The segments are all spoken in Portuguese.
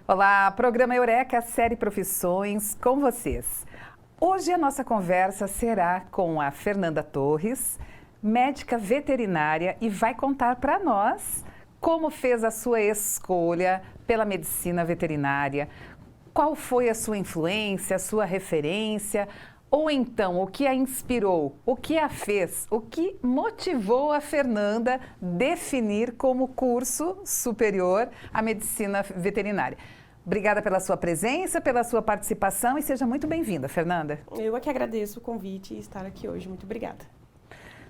Olá, programa Eureka, série Profissões, com vocês. Hoje a nossa conversa será com a Fernanda Torres, médica veterinária, e vai contar para nós como fez a sua escolha pela medicina veterinária, qual foi a sua influência, a sua referência, ou então o que a inspirou, o que a fez, o que motivou a Fernanda definir como curso superior a medicina veterinária. Obrigada pela sua presença, pela sua participação e seja muito bem-vinda, Fernanda. Eu é que agradeço o convite e estar aqui hoje. Muito obrigada.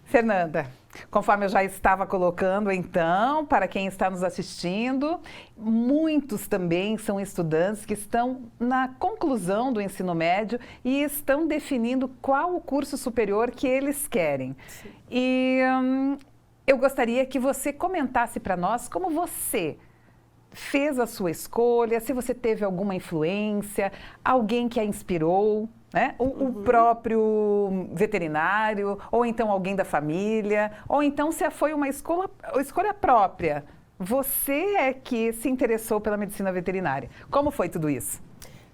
Fernanda, conforme eu já estava colocando, então, para quem está nos assistindo, muitos também são estudantes que estão na conclusão do ensino médio e estão definindo qual o curso superior que eles querem. Sim. E eu gostaria que você comentasse para nós como você fez a sua escolha, se você teve alguma influência, alguém que a inspirou, né? O próprio veterinário, ou então alguém da família, ou então se foi uma escolha própria. Você é que se interessou pela medicina veterinária. Como foi tudo isso?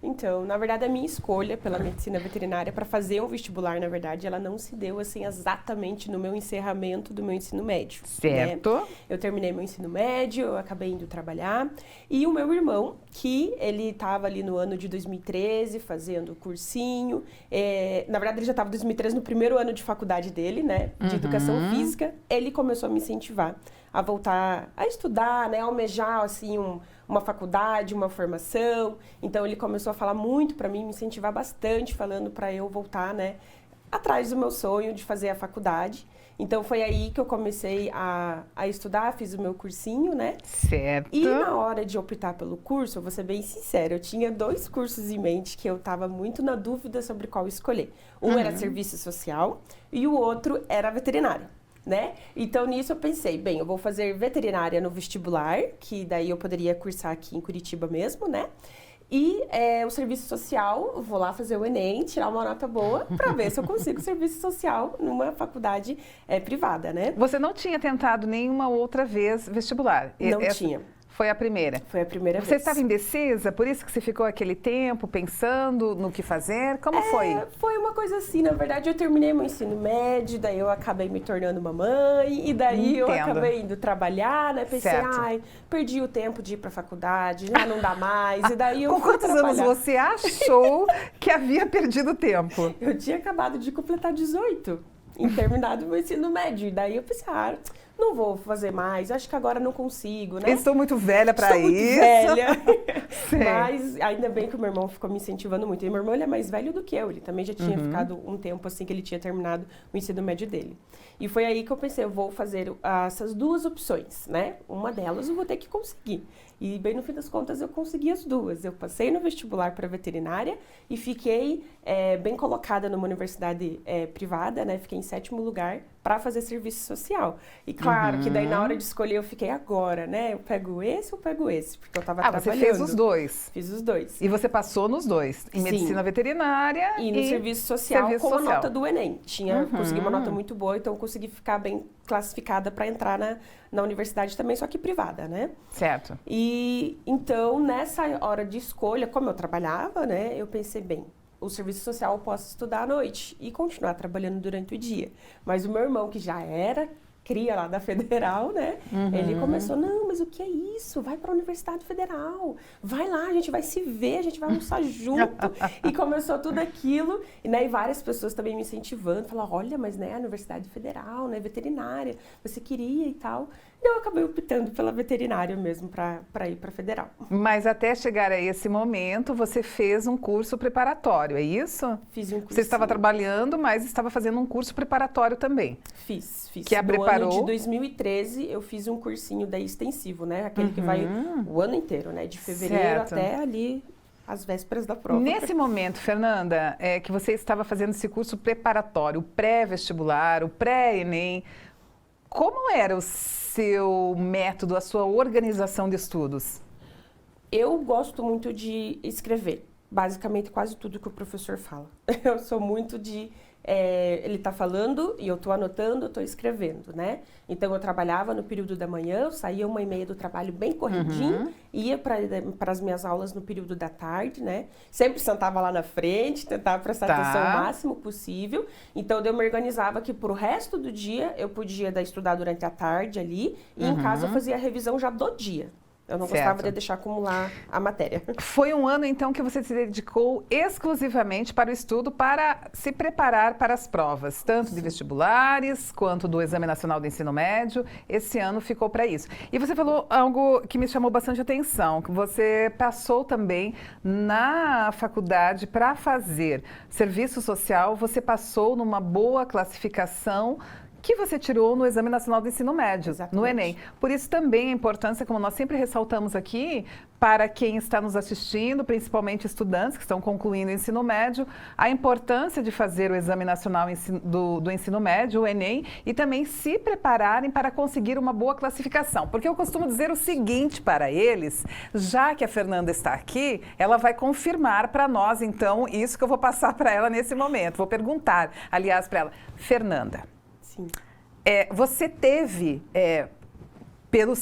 Então, na verdade, a minha escolha pela medicina veterinária para fazer um vestibular, na verdade, ela não se deu assim exatamente no meu encerramento do meu ensino médio. Certo. Né? Eu terminei meu ensino médio, eu acabei indo trabalhar e o meu irmão, que ele estava ali no ano de 2013 fazendo cursinho, na verdade ele já estava em 2013 no primeiro ano de faculdade dele, né, de educação física, ele começou a me incentivar a voltar a estudar, né, a almejar assim uma faculdade, uma formação. Então ele começou a falar muito para mim, me incentivar bastante, falando para eu voltar, né, atrás do meu sonho de fazer a faculdade. Então foi aí que eu comecei a estudar, fiz o meu cursinho, né? Certo. E na hora de optar pelo curso, eu vou ser bem sincera, eu tinha 2 cursos em mente que eu estava muito na dúvida sobre qual escolher. Um era serviço social e o outro era veterinária. Né? Então, nisso eu pensei, bem, eu vou fazer veterinária no vestibular, que daí eu poderia cursar aqui em Curitiba mesmo, né? E o serviço social, eu vou lá fazer o Enem, tirar uma nota boa, para ver se eu consigo serviço social numa faculdade privada, né? Você não tinha tentado nenhuma outra vez vestibular? Não tinha. Foi a primeira? Foi a primeira vez. Você estava indecisa? Por isso que você ficou aquele tempo pensando no que fazer? Como foi? Foi uma coisa assim, na verdade eu terminei meu ensino médio, daí eu acabei me tornando uma mãe, e daí eu acabei indo trabalhar, né? Pensei, ai, perdi o tempo de ir pra faculdade, já não dá mais, e daí eu Com fui quantos anos você achou que havia perdido tempo? Eu tinha acabado de completar 18, terminado meu ensino médio, e daí eu pensei, não vou fazer mais, acho que agora não consigo, né? Estou muito velha para isso. Muito velha. Mas ainda bem que o meu irmão ficou me incentivando muito. E meu irmão, ele é mais velho do que eu, ele também já tinha ficado um tempo assim que ele tinha terminado o ensino médio dele. E foi aí que eu pensei, eu vou fazer essas 2 opções, né? Uma delas eu vou ter que conseguir. E bem no fim das contas eu consegui as 2. Eu passei no vestibular para veterinária e fiquei bem colocada numa universidade privada, né? Fiquei em 7º lugar para fazer serviço social. E claro que daí na hora de escolher eu fiquei agora, né? Eu pego esse ou pego esse? Porque eu estava trabalhando. Você fez os 2? Fiz os 2. E você passou nos 2? Em medicina veterinária e no serviço social com a nota do Enem. Consegui uma nota muito boa, então consegui ficar bem classificada para entrar na universidade também, só que privada, né? Certo. E então, nessa hora de escolha, como eu trabalhava, né? Eu pensei, bem, o serviço social eu posso estudar à noite e continuar trabalhando durante o dia. Mas o meu irmão, que já era cria lá da Federal, né? Ele começou, não, mas o que é isso? Vai para a Universidade Federal, vai lá, a gente vai se ver, a gente vai almoçar junto. E começou tudo aquilo, né? E várias pessoas também me incentivando, falaram, olha, mas né, a Universidade Federal, né, veterinária, você queria e tal. Eu acabei optando pela veterinária mesmo para ir para a Federal. Mas até chegar a esse momento, você fez um curso preparatório, é isso? Fiz um curso. Você estava trabalhando, mas estava fazendo um curso preparatório também. Fiz. Que a preparou? No ano de 2013, eu fiz um cursinho daí extensivo, né? Aquele que vai o ano inteiro, né? De fevereiro até ali às vésperas da prova. Nesse momento, Fernanda, que você estava fazendo esse curso preparatório, o pré-vestibular, o pré-ENEM, como era o seu método, a sua organização de estudos? Eu gosto muito de escrever, basicamente quase tudo que o professor fala. Eu sou muito de ele está falando e eu estou anotando, eu estou escrevendo, né? Então, eu trabalhava no período da manhã, eu saía 1h30 do trabalho bem corridinho, ia para as minhas aulas no período da tarde, né? Sempre sentava lá na frente, tentava prestar atenção o máximo possível. Então, eu me organizava que pro resto do dia eu podia estudar durante a tarde ali e em casa eu fazia a revisão já do dia. Eu não gostava de deixar acumular a matéria. Foi um ano, então, que você se dedicou exclusivamente para o estudo, para se preparar para as provas, tanto de vestibulares quanto do Exame Nacional do Ensino Médio. Esse ano ficou para isso. E você falou algo que me chamou bastante atenção, que você passou também na faculdade para fazer serviço social, você passou numa boa classificação que você tirou no Exame Nacional do Ensino Médio, no Enem. Por isso também a importância, como nós sempre ressaltamos aqui, para quem está nos assistindo, principalmente estudantes que estão concluindo o ensino médio, a importância de fazer o Exame Nacional do Ensino Médio, o Enem, e também se prepararem para conseguir uma boa classificação. Porque eu costumo dizer o seguinte para eles, já que a Fernanda está aqui, ela vai confirmar para nós, então, isso que eu vou passar para ela nesse momento. Vou perguntar, aliás, para ela, Fernanda, você teve, pela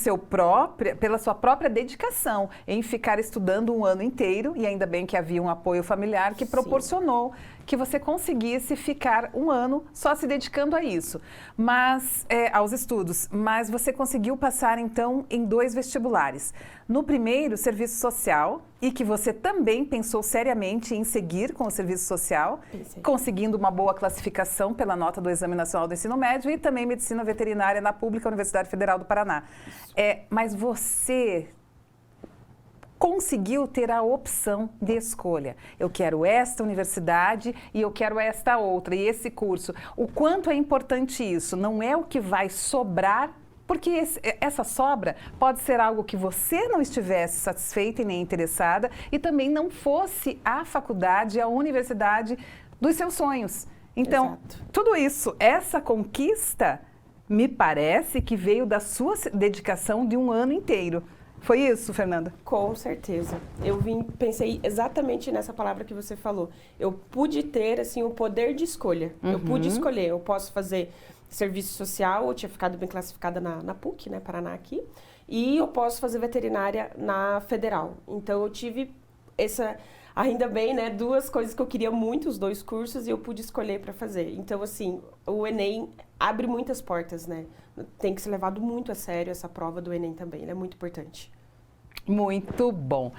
sua própria dedicação em ficar estudando um ano inteiro, e ainda bem que havia um apoio familiar que proporcionou que você conseguisse ficar um ano só se dedicando a isso, mas aos estudos. Mas você conseguiu passar, então, em 2 vestibulares. No primeiro, serviço social, e que você também pensou seriamente em seguir com o serviço social, conseguindo uma boa classificação pela nota do Exame Nacional do Ensino Médio e também medicina veterinária na Pública Universidade Federal do Paraná. Mas você conseguiu ter a opção de escolha. Eu quero esta universidade e eu quero esta outra, e esse curso. O quanto é importante isso? Não é o que vai sobrar, porque essa sobra pode ser algo que você não estivesse satisfeita e nem interessada e também não fosse a faculdade, a universidade dos seus sonhos. Então, tudo isso, essa conquista, me parece que veio da sua dedicação de um ano inteiro. Foi isso, Fernanda? Com certeza. Pensei exatamente nessa palavra que você falou. Eu pude ter, assim, o poder de escolha. Eu pude escolher. Eu posso fazer serviço social, eu tinha ficado bem classificada na PUC, né, Paraná aqui. E eu posso fazer veterinária na Federal. Então, eu tive ainda bem, né, 2 coisas que eu queria muito, os 2 cursos, e eu pude escolher para fazer. Então, assim, o Enem abre muitas portas, né? Tem que ser levado muito a sério essa prova do Enem também, ela é muito importante. Muito bom.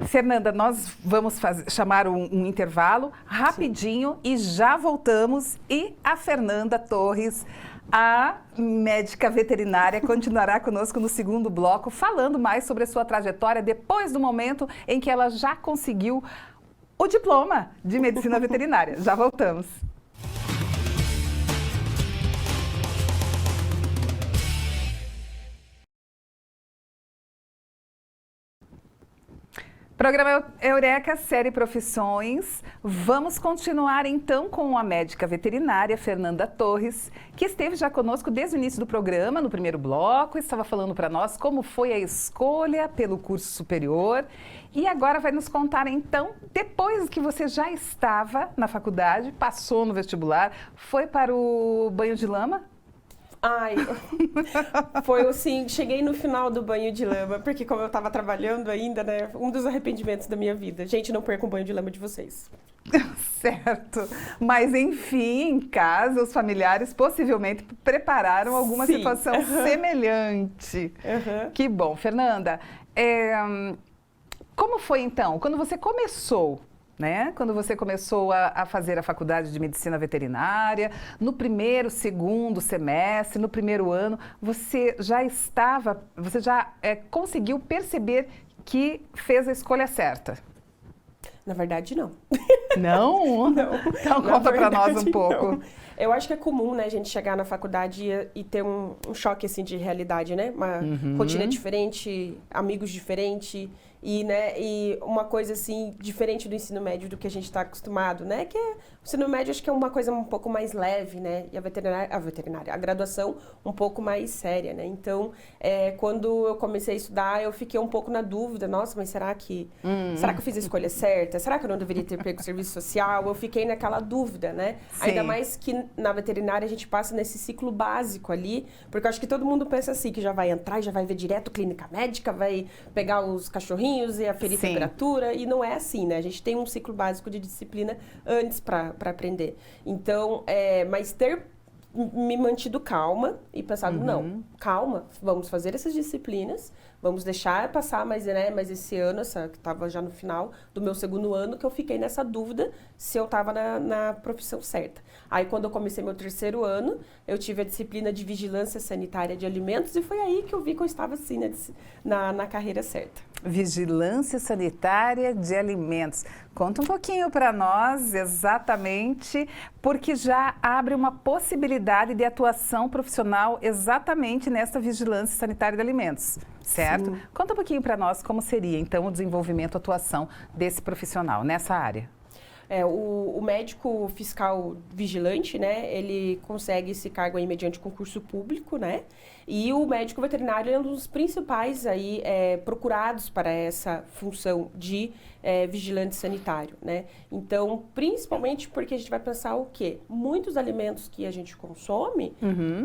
Fernanda, nós vamos chamar um intervalo rapidinho e já voltamos. E a Fernanda Torres, a médica veterinária, continuará conosco no segundo bloco, falando mais sobre a sua trajetória depois do momento em que ela já conseguiu o diploma de medicina veterinária. Já voltamos. Programa Eureka, série Profissões. Vamos continuar então com a médica veterinária Fernanda Torres, que esteve já conosco desde o início do programa, no primeiro bloco, estava falando para nós como foi a escolha pelo curso superior. E agora vai nos contar então, depois que você já estava na faculdade, passou no vestibular, foi para o banho de lama? Foi assim, cheguei no final do banho de lama, porque como eu estava trabalhando ainda, né, um dos arrependimentos da minha vida. Gente, não percam o banho de lama de vocês. Certo, mas enfim, em casa, os familiares possivelmente prepararam alguma situação semelhante. Que bom. Fernanda, como foi então, quando você começou? Quando você começou a fazer a faculdade de medicina veterinária, no primeiro, segundo semestre, no primeiro ano, você já conseguiu perceber que fez a escolha certa? Na verdade, não. Não? Não. Então conta para nós um pouco. Não. Eu acho que é comum, né, a gente chegar na faculdade e ter um choque, assim, de realidade, né? Uma rotina diferente, amigos diferentes. E uma coisa assim, diferente do ensino médio do que a gente está acostumado, né? Que o ensino médio acho que é uma coisa um pouco mais leve, né? E a graduação um pouco mais séria, né? Então, quando eu comecei a estudar, eu fiquei um pouco na dúvida, nossa, mas será que eu fiz a escolha certa? Será que eu não deveria ter pego serviço social? Eu fiquei naquela dúvida, né? Sim. Ainda mais que na veterinária a gente passa nesse ciclo básico ali, porque eu acho que todo mundo pensa assim, que já vai entrar e já vai ver direto clínica médica, vai pegar os cachorrinhos e aferir temperatura, e não é assim, né? A gente tem um ciclo básico de disciplina antes para aprender. Então, mas ter me mantido calma e pensado, não, calma, vamos fazer essas disciplinas, vamos deixar passar mais esse ano, que estava já no final do meu segundo ano, que eu fiquei nessa dúvida se eu estava na profissão certa. Aí, quando eu comecei meu terceiro ano, eu tive a disciplina de vigilância sanitária de alimentos e foi aí que eu vi que eu estava, assim, na carreira certa. Vigilância sanitária de alimentos. Conta um pouquinho para nós exatamente, porque já abre uma possibilidade de atuação profissional exatamente nessa vigilância sanitária de alimentos, certo? Sim. Conta um pouquinho para nós como seria, então, o desenvolvimento, a atuação desse profissional nessa área. O médico fiscal vigilante, né, ele consegue esse cargo aí mediante concurso público, né, e o médico veterinário é um dos principais aí, procurados para essa função de vigilante sanitário, né. Então, principalmente porque a gente vai pensar o quê? Muitos alimentos que a gente consome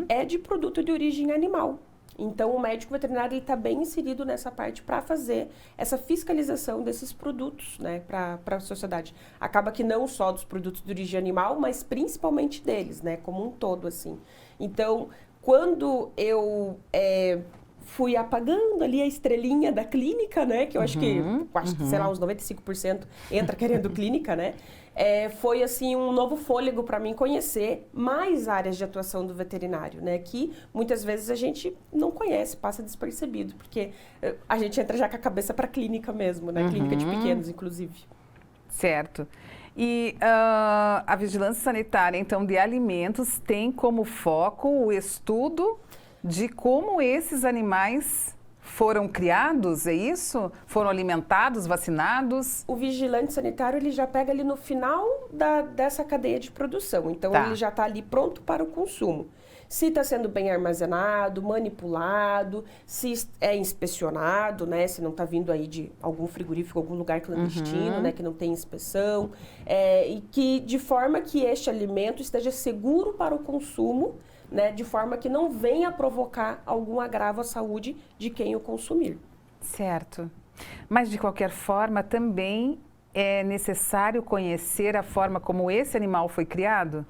é de produto de origem animal. Então, o médico veterinário está bem inserido nessa parte para fazer essa fiscalização desses produtos, né, para a sociedade. Acaba que não só dos produtos de origem animal, mas principalmente deles, né, como um todo, assim. Então, quando eu fui apagando ali a estrelinha da clínica, né, que eu acho que, sei lá, uns 95% entra querendo clínica, né, foi assim um novo fôlego para mim conhecer mais áreas de atuação do veterinário, né? Que muitas vezes a gente não conhece, passa despercebido, porque a gente entra já com a cabeça para a clínica mesmo, né? Clínica de pequenos, inclusive. Certo. E a vigilância sanitária, então, de alimentos tem como foco o estudo de como esses animais foram criados, é isso? Foram alimentados, vacinados? O vigilante sanitário, ele já pega ali no final dessa cadeia de produção. Então, ele já está ali pronto para o consumo. Se está sendo bem armazenado, manipulado, se é inspecionado, né? Se não está vindo aí de algum frigorífico, algum lugar clandestino, né? Que não tem inspeção. E que de forma que este alimento esteja seguro para o consumo, né, de forma que não venha provocar algum agravo à saúde de quem o consumir. Certo. Mas, de qualquer forma, também é necessário conhecer a forma como esse animal foi criado?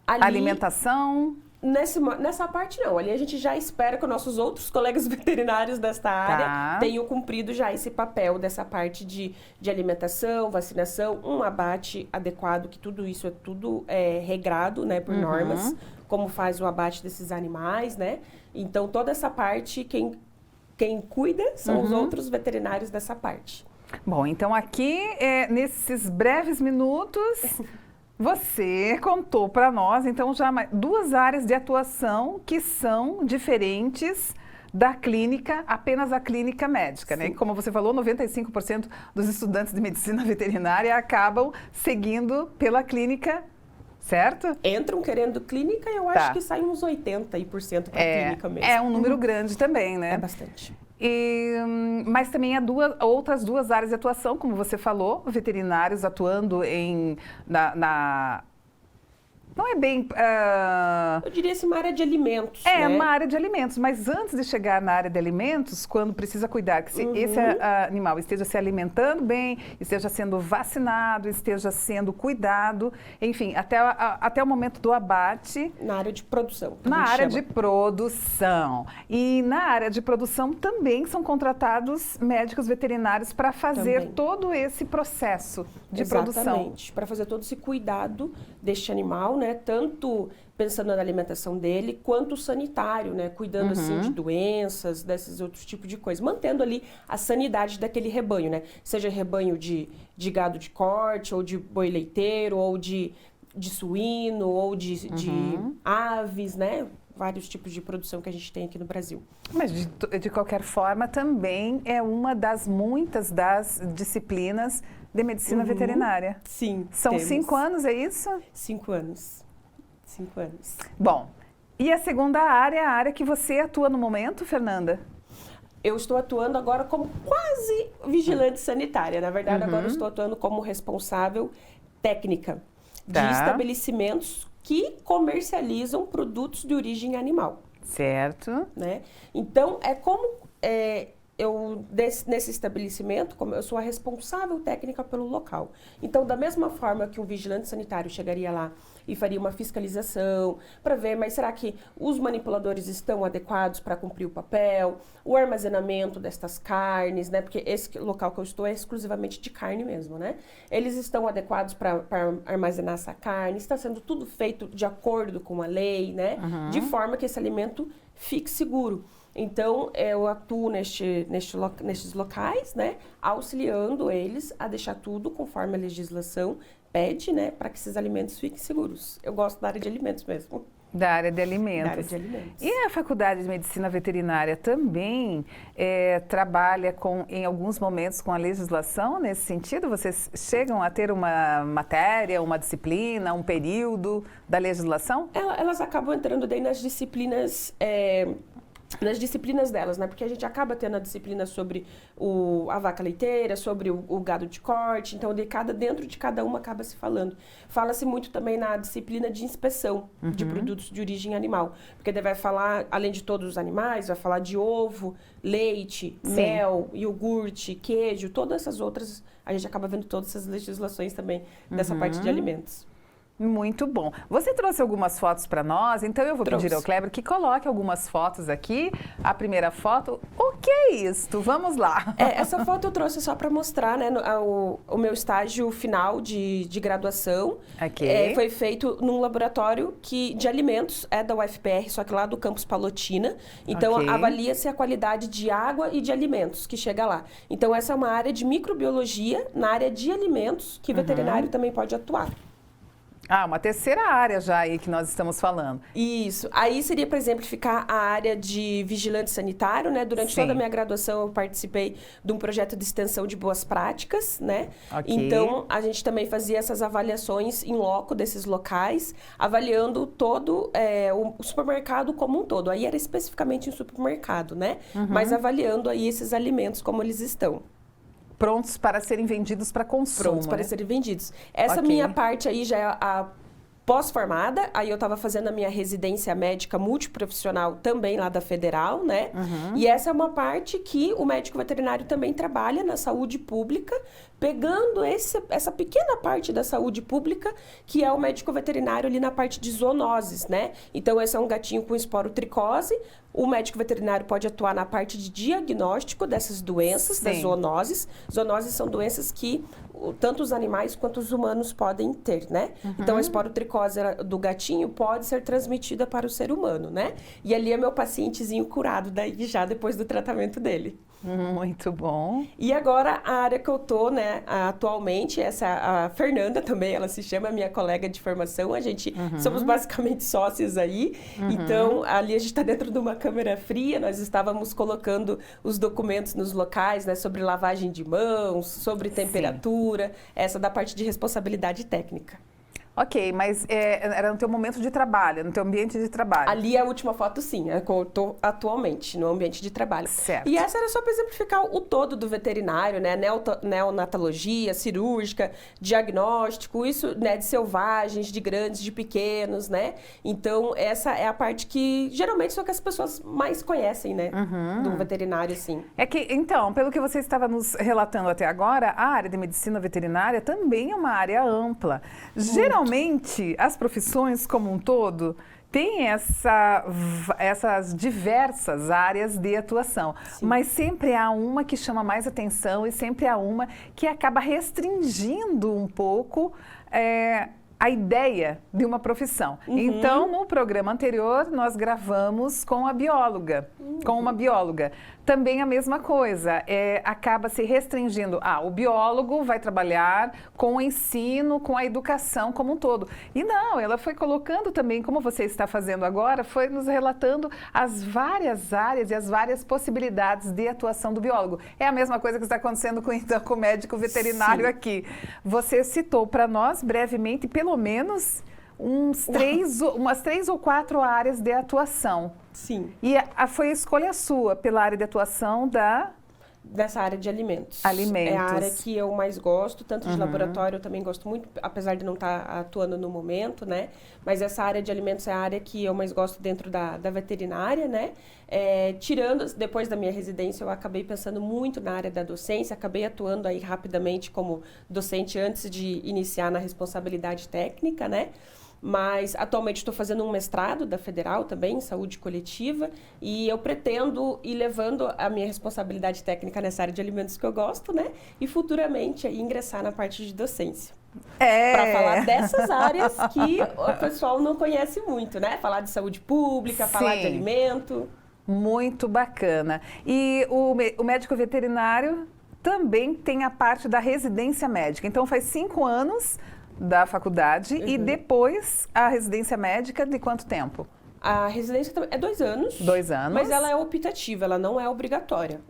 Ali, a alimentação? Nessa parte, não. Ali a gente já espera que os nossos outros colegas veterinários desta área tenham cumprido já esse papel dessa parte de alimentação, vacinação, um abate adequado, que tudo isso é tudo regrado, né, por normas, como faz o abate desses animais, né? Então, toda essa parte, quem cuida são os outros veterinários dessa parte. Bom, então aqui, nesses breves minutos, você contou para nós, então, já duas áreas de atuação que são diferentes da clínica, apenas a clínica médica, né? Como você falou, 95% dos estudantes de medicina veterinária acabam seguindo pela clínica, certo? Entram querendo clínica e eu acho que saem uns 80% para a clínica mesmo. É um número grande também, né? É bastante. Mas também há outras duas áreas de atuação, como você falou, veterinários atuando não é bem... Eu diria assim, uma área de alimentos, né? Uma área de alimentos, mas antes de chegar na área de alimentos, quando precisa cuidar que esse animal esteja se alimentando bem, esteja sendo vacinado, esteja sendo cuidado, enfim, até o momento do abate. Na área de produção. Na área de produção. E na área de produção também são contratados médicos veterinários para fazer todo esse processo de produção. Exatamente, para fazer todo esse cuidado deste animal, né? Tanto pensando na alimentação dele, quanto sanitário, né? Cuidando assim de doenças, desses outros tipos de coisas, mantendo ali a sanidade daquele rebanho, né? Seja rebanho de gado de corte, ou de boi leiteiro, ou de suíno, ou de aves, né? vários tipos de produção que a gente tem aqui no Brasil. Mas, de qualquer forma, também é uma das muitas das disciplinas de medicina veterinária. Sim. São 5 anos, é isso? 5 anos. 5 anos. Bom, e a segunda área é a área que você atua no momento, Fernanda? Eu estou atuando agora como quase vigilante sanitária. Na verdade, agora eu estou atuando como responsável técnica de estabelecimentos que comercializam produtos de origem animal. Certo. Né? Então, nesse estabelecimento, como eu sou a responsável técnica pelo local. Então, da mesma forma que um vigilante sanitário chegaria lá e faria uma fiscalização para ver, mas será que os manipuladores estão adequados para cumprir o papel, o armazenamento destas carnes, né? Porque esse local que eu estou é exclusivamente de carne mesmo, né? Eles estão adequados para armazenar essa carne, está sendo tudo feito de acordo com a lei, né? De forma que esse alimento fique seguro. Então, eu atuo nestes locais, né, auxiliando eles a deixar tudo conforme a legislação pede, né, para que esses alimentos fiquem seguros. Eu gosto da área de alimentos mesmo. Da área de alimentos. Da área de alimentos. E a Faculdade de Medicina Veterinária também trabalha em alguns momentos com a legislação nesse sentido? Vocês chegam a ter uma matéria, uma disciplina, um período da legislação? Elas acabam entrando daí nas disciplinas delas, né? Porque a gente acaba tendo a disciplina sobre a vaca leiteira, sobre o gado de corte, então dentro de cada uma acaba se falando. Fala-se muito também na disciplina de inspeção de produtos de origem animal, porque daí vai falar, além de todos os animais, vai falar de ovo, leite, mel, iogurte, queijo, todas essas outras, a gente acaba vendo todas essas legislações também dessa parte de alimentos. Muito bom. Você trouxe algumas fotos para nós, então eu vou pedir ao Kleber que coloque algumas fotos aqui. A primeira foto, o que é isto? Vamos lá. Essa foto eu trouxe só para mostrar, né, o meu estágio final de graduação. Foi feito num laboratório de alimentos, da UFPR, só que lá do campus Palotina. Então, avalia-se a qualidade de água e de alimentos que chega lá. Então, essa é uma área de microbiologia na área de alimentos que veterinário também pode atuar. Uma terceira área já aí que nós estamos falando. Isso. Aí seria para exemplificar a área de vigilante sanitário, né? Durante toda a minha graduação eu participei de um projeto de extensão de boas práticas, né? Então, a gente também fazia essas avaliações em loco desses locais, avaliando todo o supermercado como um todo. Aí era especificamente um supermercado, né? Mas avaliando aí esses alimentos como eles estão. Prontos para serem vendidos para consumo. Prontos para serem vendidos. Essa minha parte aí já é a pós-formada, aí eu estava fazendo a minha residência médica multiprofissional também lá da Federal, né? E essa é uma parte que o médico veterinário também trabalha na saúde pública, pegando essa pequena parte da saúde pública, que é o médico veterinário ali na parte de zoonoses, né? Então, esse é um gatinho com esporotricose. O médico veterinário pode atuar na parte de diagnóstico dessas doenças, das zoonoses. Zoonoses são doenças que tanto os animais quanto os humanos podem ter, né? Então, a esporotricose do gatinho pode ser transmitida para o ser humano, né? E ali é meu pacientezinho curado daí já depois do tratamento dele. Muito bom. E agora, a área que eu tô, né, atualmente, a Fernanda também, ela se chama minha colega de formação, a gente somos basicamente sócios aí, então ali a gente está dentro de uma câmera fria, nós estávamos colocando os documentos nos locais, né, sobre lavagem de mãos, sobre temperatura, essa da parte de responsabilidade técnica. Ok, mas era no teu momento de trabalho, no teu ambiente de trabalho. Ali a última foto, sim, é como eu estou atualmente, no ambiente de trabalho. Certo. E essa era só para exemplificar o todo do veterinário, né? Neonatologia, cirúrgica, diagnóstico, isso, né, de selvagens, de grandes, de pequenos, né? Então, essa é a parte que geralmente são que as pessoas mais conhecem, né? Do veterinário, assim. Então, pelo que você estava nos relatando até agora, a área de medicina veterinária também é uma área ampla. Geralmente, as profissões como um todo têm essas diversas áreas de atuação, mas sempre há uma que chama mais atenção e sempre há uma que acaba restringindo um pouco a ideia de uma profissão. Então, no programa anterior, nós gravamos com uma bióloga, também a mesma coisa, acaba se restringindo. O biólogo vai trabalhar com o ensino, com a educação como um todo. E não, ela foi colocando também, como você está fazendo agora, foi nos relatando as várias áreas e as várias possibilidades de atuação do biólogo. É a mesma coisa que está acontecendo com o médico veterinário. Sim. Aqui. Você citou para nós, brevemente, pelo menos umas 3 ou 4 áreas de atuação. Sim. E foi a escolha sua pela área de atuação dessa área de alimentos. Alimentos. É a área que eu mais gosto, tanto de laboratório eu também gosto muito, apesar de não estar atuando no momento, né? Mas essa área de alimentos é a área que eu mais gosto dentro da veterinária, né? Tirando, depois da minha residência, eu acabei pensando muito na área da docência, acabei atuando aí rapidamente como docente antes de iniciar na responsabilidade técnica, né? Mas atualmente estou fazendo um mestrado da Federal também, em saúde coletiva, e eu pretendo ir levando a minha responsabilidade técnica nessa área de alimentos que eu gosto, né? E futuramente ingressar na parte de docência. Para falar dessas áreas que o pessoal não conhece muito, né? Falar de saúde pública, falar de alimento. Muito bacana. E o médico veterinário também tem a parte da residência médica. Então faz 5 anos da faculdade e depois a residência médica de quanto tempo? A residência é 2 anos. 2 anos. Mas ela é optativa, ela não é obrigatória.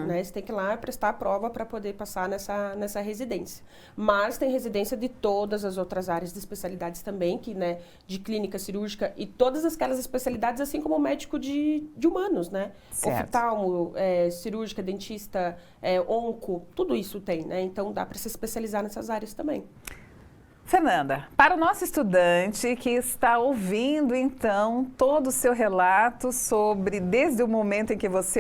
Né? Você tem que ir lá prestar a prova para poder passar nessa residência. Mas tem residência de todas as outras áreas de especialidades também, que, né, de clínica cirúrgica e todas aquelas especialidades, assim como médico de humanos, né? Oftalmo, cirúrgica, dentista, onco, tudo isso tem, né? Então dá para se especializar nessas áreas também. Fernanda, para o nosso estudante que está ouvindo, então, todo o seu relato sobre desde o momento em que você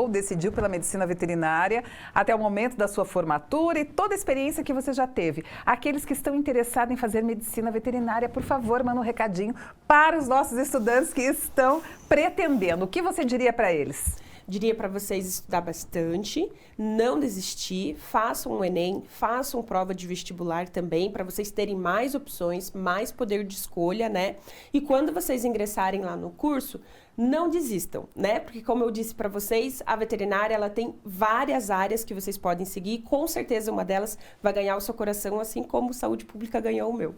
decidiu pela medicina veterinária, até o momento da sua formatura e toda a experiência que você já teve. Aqueles que estão interessados em fazer medicina veterinária, por favor, manda um recadinho para os nossos estudantes que estão pretendendo. O que você diria para eles? Diria para vocês estudar bastante, não desistir, façam um Enem, façam prova de vestibular também, para vocês terem mais opções, mais poder de escolha, né? E quando vocês ingressarem lá no curso, não desistam, né? Porque como eu disse para vocês, a veterinária, ela tem várias áreas que vocês podem seguir, com certeza uma delas vai ganhar o seu coração, assim como saúde pública ganhou o meu.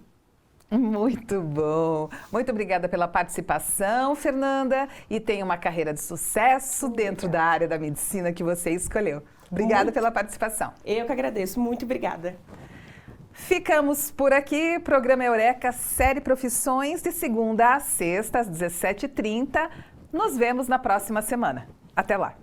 Muito bom. Muito obrigada pela participação, Fernanda, e tenha uma carreira de sucesso dentro da área da medicina que você escolheu. Obrigada pela participação. Eu que agradeço. Muito obrigada. Ficamos por aqui. Programa Eureka, série Profissões, de segunda a sexta, às 17h30. Nos vemos na próxima semana. Até lá.